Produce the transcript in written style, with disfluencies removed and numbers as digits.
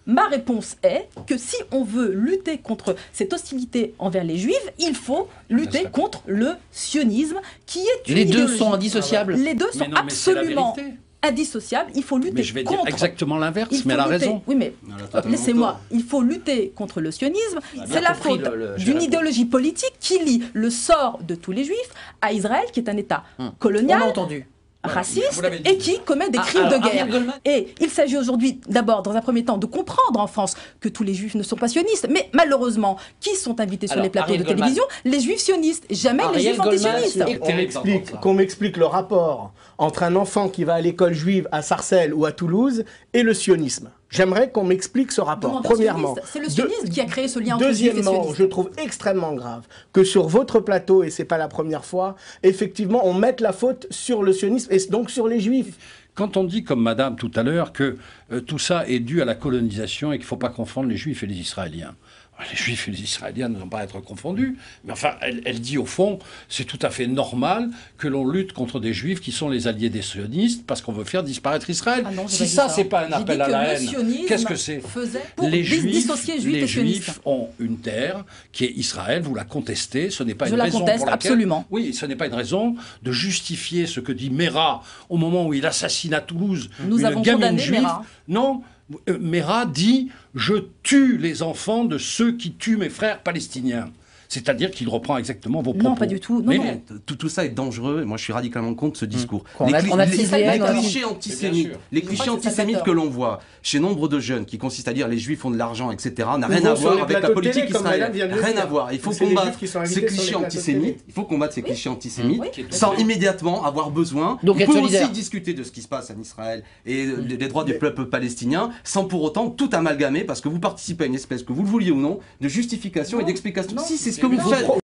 Ma réponse est que si on veut lutter contre cette hostilité envers les Juifs, il faut lutter contre le sionisme, qui est une Les deux idéologie. sont indissociables. Les deux sont absolument indissociables. Il faut lutter Mais je vais contre... dire exactement l'inverse, Il faut mais elle a lutter- raison. Oui, mais laissez-moi. Il faut lutter contre le sionisme. C'est la faute d'une idéologie politique qui lie le sort de tous les Juifs à Israël, qui est un État colonial, On a entendu. raciste et qui commet des crimes de guerre. Et il s'agit aujourd'hui, d'abord, dans un premier temps, de comprendre en France que tous les Juifs ne sont pas sionistes. Mais malheureusement, qui sont invités sur les plateaux de télévision? Les Juifs sionistes. Jamais les Juifs antisionistes. Qu'on m'explique le rapport entre un enfant qui va à l'école juive à Sarcelles ou à Toulouse et le sionisme. J'aimerais qu'on m'explique ce rapport, premièrement. C'est le sionisme qui a créé ce lien entre Juifs et Deuxièmement, sionistes. je trouve extrêmement grave que sur votre plateau, et c'est pas la première fois, effectivement, on mette la faute sur le sionisme et donc sur les Juifs. Quand on dit, comme madame tout à l'heure, que tout ça est dû à la colonisation et qu'il ne faut pas confondre les Juifs et les Israéliens. Les Juifs et les Israéliens ne vont pas être confondus. Mais enfin, elle dit au fond, c'est tout à fait normal que l'on lutte contre des Juifs qui sont les alliés des sionistes parce qu'on veut faire disparaître Israël. Ah non, j'ai Si pas dit ça, ça. c'est pas un J'ai appel dit à que la le haine, sionisme qu'est-ce que c'est? faisait pour dissocier Juifs les et sionistes. Juifs ont une terre qui est Israël, vous la contestez, ce n'est pas Je une la raison conteste, pour laquelle... absolument. Oui, ce n'est pas une raison de justifier ce que dit Mera au moment où il assassine à Toulouse Nous une avons gamine condamné juive. Mera. Non, Mera dit « Je tue les enfants de ceux qui tuent mes frères palestiniens ». C'est-à-dire qu'il reprend exactement vos propos. Non, pas du tout. Non, Mais non. tout ça est dangereux. Moi, je suis radicalement contre ce discours. On a Les ciselé, clichés antisémites, les clichés antisémites que l'on voit chez nombre de jeunes, qui consistent à dire les Juifs ont de l'argent, etc., n'a rien à voir avec la politique israélienne. Rien à voir. Il faut combattre ces clichés antisémites. Il faut combattre ces clichés antisémites sans immédiatement avoir besoin. Donc, On être peut solidaire. aussi discuter de ce qui se passe en Israël et des droits du peuple palestinien sans pour autant tout amalgamer parce que vous participez à une espèce, que vous le vouliez ou non, de justification et d'explication. Si c'est ce que vous faites.